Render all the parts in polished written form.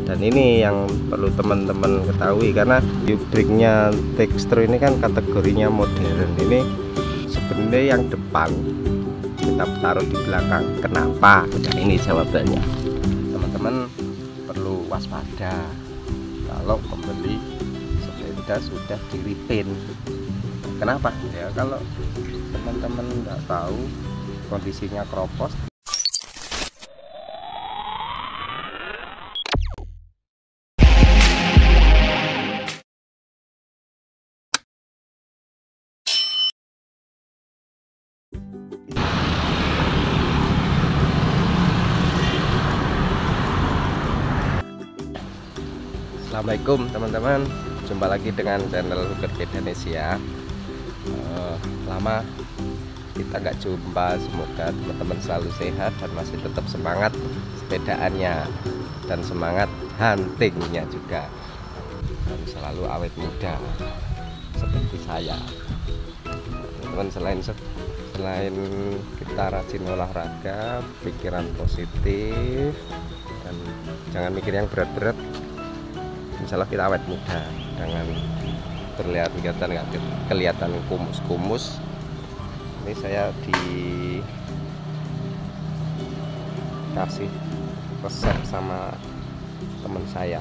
Dan ini yang perlu teman-teman ketahui, karena brake-nya Textro ini kan kategorinya modern. Ini sebenarnya yang depan kita taruh di belakang. Kenapa? Nah, ini jawabannya. Teman-teman perlu waspada kalau membeli sepeda sudah di repaint. Kenapa? Ya kalau teman-teman nggak tahu kondisinya kropos. Assalamualaikum teman-teman, jumpa lagi dengan channel Hooker Indonesia. Lama kita nggak jumpa, semoga teman-teman selalu sehat dan masih tetap semangat sepedaannya dan semangat huntingnya juga, dan selalu awet muda seperti saya. Teman-teman, selain kita rajin olahraga, pikiran positif, dan jangan mikir yang berat-berat, insyaallah kita awet muda dengan terlihat kelihatan kumus-kumus. Ini saya dikasih resep sama teman saya,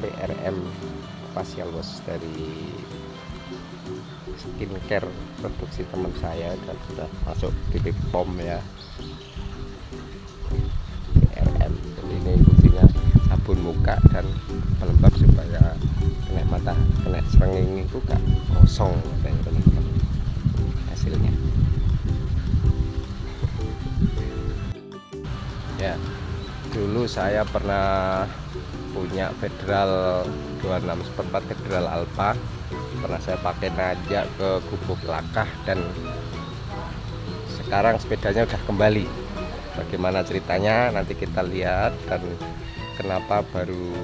PRM facial wash dari skincare produksi teman saya, dan sudah masuk di POM ya. Ini fungsinya sabun muka dan pelembab supaya kena serenging itu gak kosong, katanya teman-teman. Hasilnya ya, dulu saya pernah punya Federal 26/4 Federal Alpha, pernah saya pakai najak ke Gubuk Lakah, dan sekarang sepedanya udah kembali. Bagaimana ceritanya nanti kita lihat, dan kenapa baru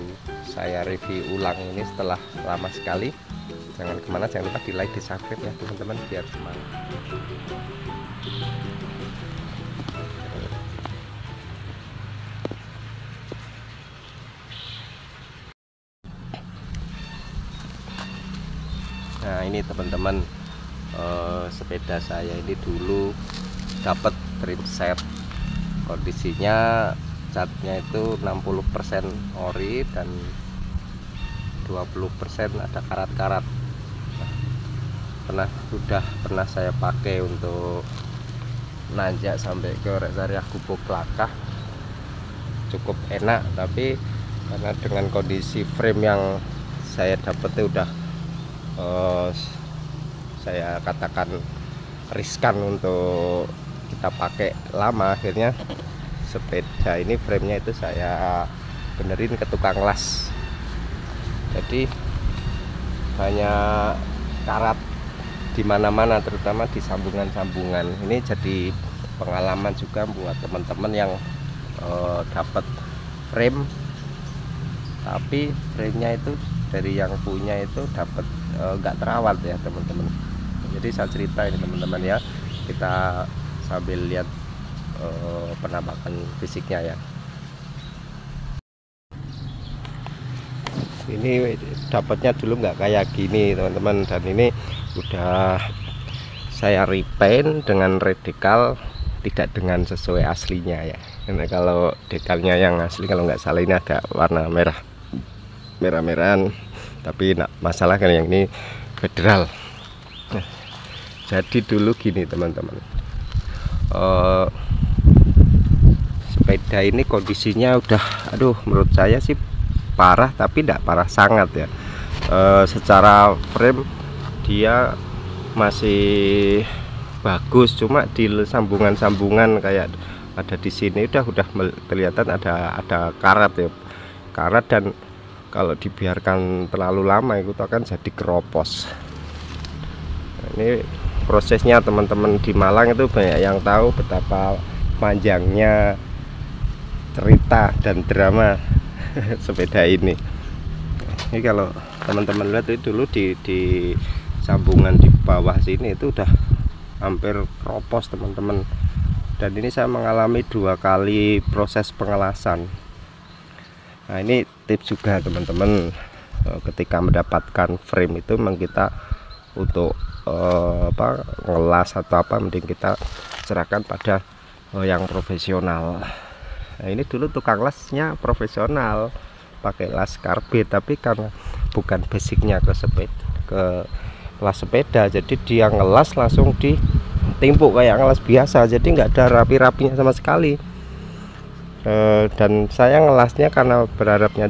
saya review ulang ini setelah lama sekali. Jangan kemana, jangan lupa di like, di subscribe ya teman-teman, biar semangat. Nah ini teman-teman, sepeda saya ini dulu dapat trim set. Kondisinya catnya itu 60% ori dan 20% ada karat-karat. Sudah pernah saya pakai untuk nanjak sampai ke rest area Gubuk Lakah, cukup enak. Tapi karena dengan kondisi frame yang saya dapatnya udah saya katakan riskan untuk kita pakai lama, akhirnya sepeda ini framenya itu saya benerin ke tukang las. Jadi banyak karat di mana-mana, terutama di sambungan-sambungan. Ini jadi pengalaman juga buat teman-teman yang dapat frame tapi framenya itu dari yang punya itu dapat nggak terawat ya teman-teman. Jadi saya cerita ini teman-teman ya, kita sambil lihat penampakan fisiknya ya. Ini dapatnya dulu nggak kayak gini teman-teman, dan ini udah saya repaint dengan redekal, tidak dengan sesuai aslinya ya. Karena kalau dekalnya yang asli kalau nggak salah ini agak warna merah-merahan, tapi nah, masalah kan yang ini Federal. Nah, jadi dulu gini teman-teman, sepeda ini kondisinya udah, menurut saya sih parah, tapi tidak parah sangat ya. Secara frame dia masih bagus, cuma di sambungan-sambungan kayak ada di sini udah kelihatan ada karat ya, karat, dan kalau dibiarkan terlalu lama itu akan jadi keropos. Nah, ini prosesnya teman-teman di Malang itu banyak yang tahu betapa panjangnya cerita dan drama sepeda ini. Ini kalau teman-teman lihat itu dulu di sambungan di bawah sini itu udah hampir keropos teman-teman. dan ini saya mengalami 2 kali proses pengelasan. Nah, ini tips juga teman-teman, ketika mendapatkan frame itu memang kita untuk ngelas atau apa, mending kita serahkan pada yang profesional. Nah, ini dulu tukang lasnya profesional pakai las karbit, tapi karena bukan basicnya ke las sepeda, jadi dia ngelas langsung ditimpuk kayak ngelas biasa, jadi nggak ada rapi-rapinya sama sekali. Dan saya ngelasnya karena berharapnya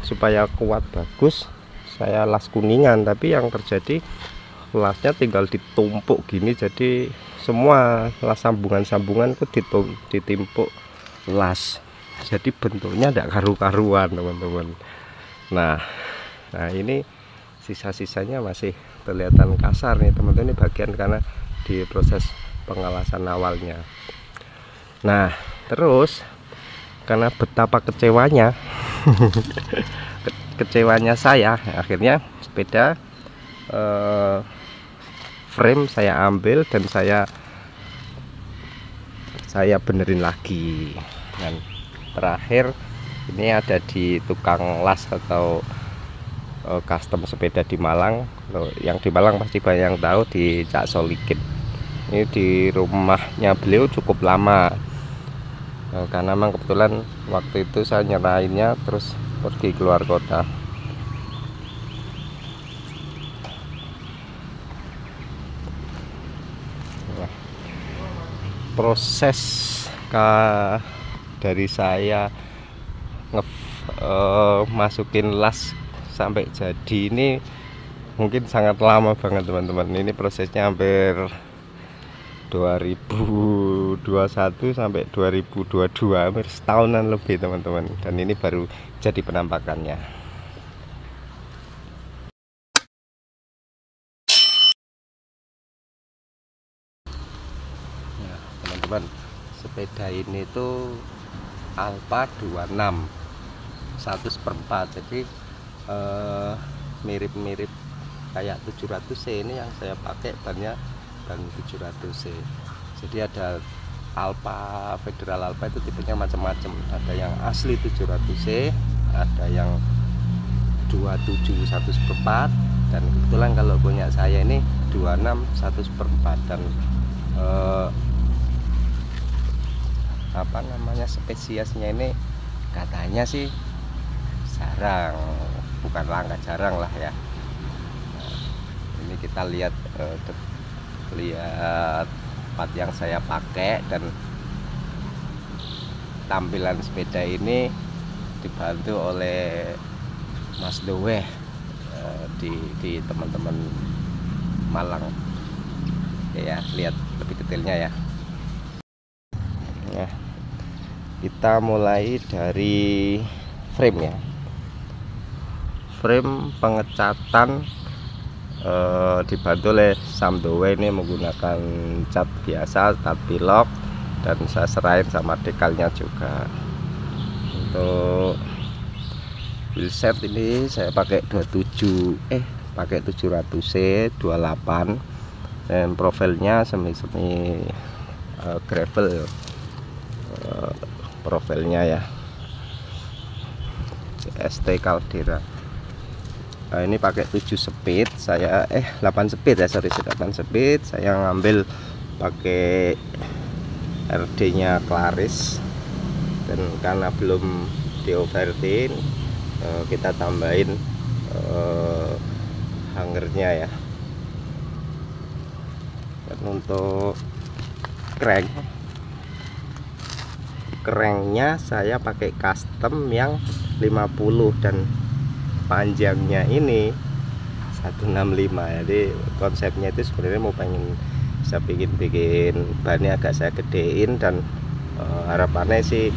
supaya kuat bagus, saya las kuningan, tapi yang terjadi lasnya tinggal ditumpuk gini, jadi semua las sambungan-sambungan itu ditimpuk las, jadi bentuknya tidak karu-karuan teman-teman. Nah ini sisa-sisanya masih kelihatan kasar nih teman-teman, ini bagian karena di proses pengelasan awalnya. Nah terus karena betapa kecewanya kecewanya saya, akhirnya sepeda frame saya ambil dan saya benerin lagi. Dan terakhir ini ada di tukang las atau custom sepeda di Malang. Yang di Malang pasti banyak yang tahu, di Cak Solikin. Ini di rumahnya beliau cukup lama, karena memang kebetulan waktu itu saya nyerahinnya terus pergi keluar kota. Nah, proses dari saya masukin las sampai jadi ini mungkin sangat lama banget teman-teman. Ini prosesnya hampir 2021 sampai 2022, hampir setahunan lebih teman-teman, dan ini baru jadi penampakannya. Nah, teman-teman, sepeda ini tuh Alpha 26 1/4, jadi mirip-mirip kayak 700C. Ini yang saya pakai bannya ban 700C. Jadi ada Alpha, Federal Alpha itu tipenya macam-macam, ada yang asli 700C, ada yang 27 1/4, dan kebetulan kalau punya saya ini 26 1/4. Dan apa namanya, spesiesnya ini katanya sih jarang, bukan langka, jarang lah ya. Nah, ini kita lihat part yang saya pakai, dan tampilan sepeda ini dibantu oleh Mas Dowe di teman-teman Malang. Oke ya, lihat lebih detailnya ya. Nah, kita mulai dari frame ya. Frame pengecatan dibantu oleh Sam Dowe, ini menggunakan cat biasa, cat pilok, dan saya serahin sama dekalnya juga. Untuk wheelset ini saya pakai 700C 28, dan profilnya semi gravel profilnya ya, ST Caldera. Nah, ini pakai 7 speed, saya 8 speed ya, sorry, 8 speed. Saya ngambil pakai RD nya Claris, dan karena belum di overtin, kita tambahin hangernya ya. Dan untuk cranknya saya pakai custom yang 50, dan panjangnya ini 165. Jadi konsepnya itu sebenarnya saya bikin bannya agak saya gedein, dan harapannya sih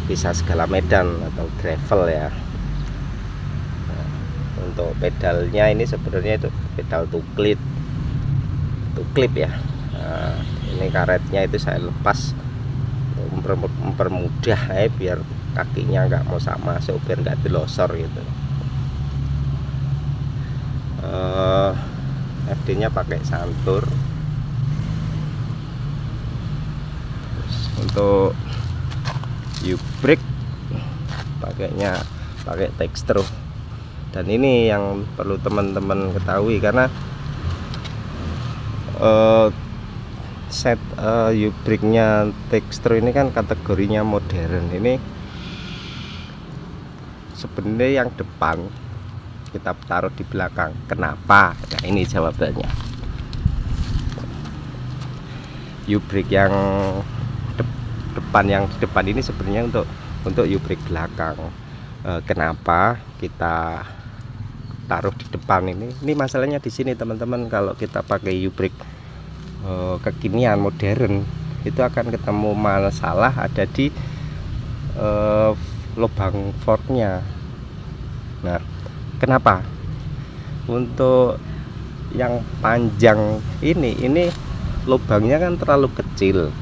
bisa segala medan atau gravel ya. Nah, untuk pedalnya ini sebenarnya itu pedal tuklip ya. Nah, ini karetnya itu saya lepas mempermudah biar kakinya nggak mau masuk, biar nggak dilosor gitu. FD nya pakai santur. Untuk U-brake pakai Textro. Dan ini yang perlu teman-teman ketahui, karena set U-brake nya Textro ini kan kategorinya modern. Ini sebenarnya yang depan kita taruh di belakang. Kenapa? Nah, ini jawabannya. U-brake yang yang di depan ini sebenarnya untuk U-brake belakang. Kenapa kita taruh di depan ini? Ini masalahnya di sini teman-teman. Kalau kita pakai U-brake kekinian modern, itu akan ketemu masalah ada di lubang forknya. Nah, kenapa? Untuk yang panjang ini lubangnya kan terlalu kecil.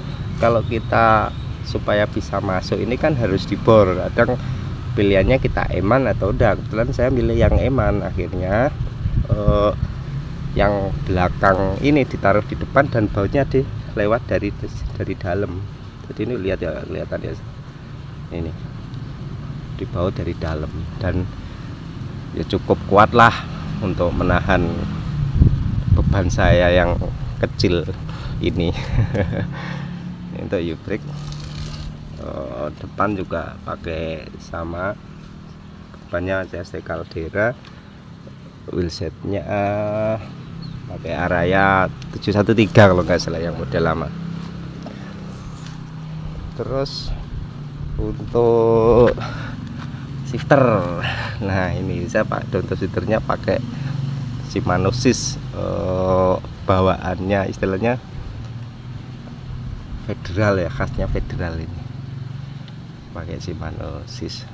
Kalau kita supaya bisa masuk ini kan harus dibor. Kadang pilihannya kita eman atau udah. Kebetulan saya milih yang eman. Akhirnya yang belakang ini ditaruh di depan dan bautnya dilewat dari dalam. Jadi ini lihat ya, kelihatan ya, ini dibaut dari dalam, dan ya cukup kuat lah untuk menahan beban saya yang kecil ini. Untuk U-brake depan juga pakai sama, depannya CST Caldera, wheelsetnya pakai Araya 713 kalau nggak salah, yang model lama. Terus untuk shifter, nah ini saya untuk shifternya pakai Shimano SIS, bawaannya istilahnya federal ya, khasnya federal ini, pakai Shimano SIS,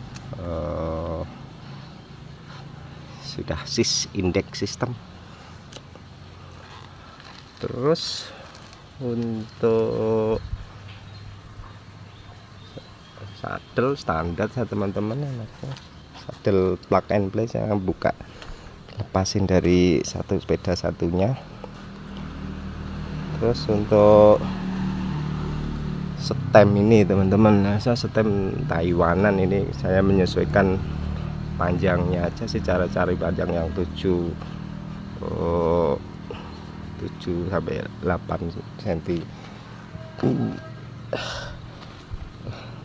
sudah SIS index system. Terus untuk sadel standar ya teman-teman, sadel plug and play, saya buka lepasin dari satu sepeda satunya. Terus untuk setem ini teman-teman, saya setem Taiwanan ini, saya menyesuaikan panjangnya aja sih, cara cari panjang yang 7 sampai 8 cm.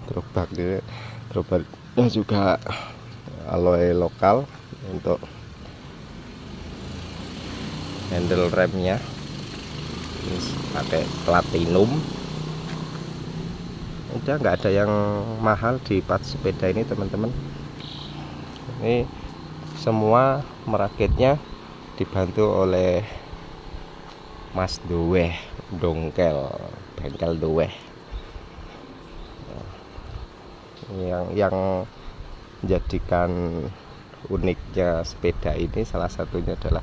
Gerobaknya juga alloy lokal. Untuk handle remnya ini pakai platinum. Udah nggak ada yang mahal di part sepeda ini teman-teman. Ini semua merakitnya dibantu oleh Mas Doweh Dongkel, bengkel Doweh. Yang menjadikan uniknya sepeda ini salah satunya adalah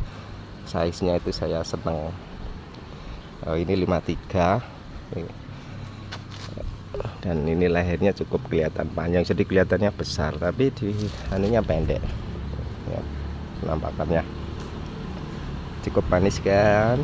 size-nya, itu saya seneng. Ini 53 dan ini lehernya cukup kelihatan panjang, jadi kelihatannya besar tapi di anunya pendek ya, penampakannya cukup manis kan.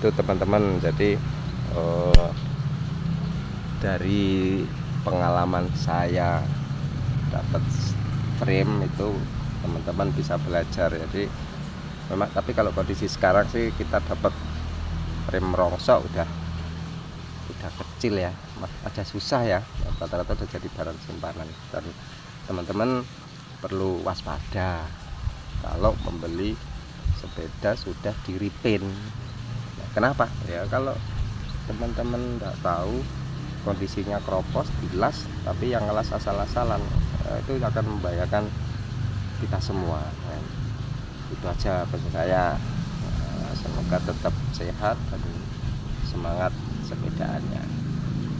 Itu teman-teman, jadi dari pengalaman saya dapat frame itu teman-teman bisa belajar. Jadi memang, tapi kalau kondisi sekarang sih kita dapat frame rongsok udah kecil ya, ada susah ya, rata-rata udah jadi barang simpanan. Dan teman-teman perlu waspada kalau membeli sepeda sudah di repaint. Kenapa ya? Kalau teman-teman nggak tahu, kondisinya kropos, dilas, tapi yang ngelas asal-asalan, itu akan membahayakan kita semua. Itu aja pesan saya. Semoga tetap sehat dan semangat sepedaannya.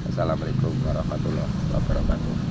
Assalamualaikum warahmatullahi wabarakatuh.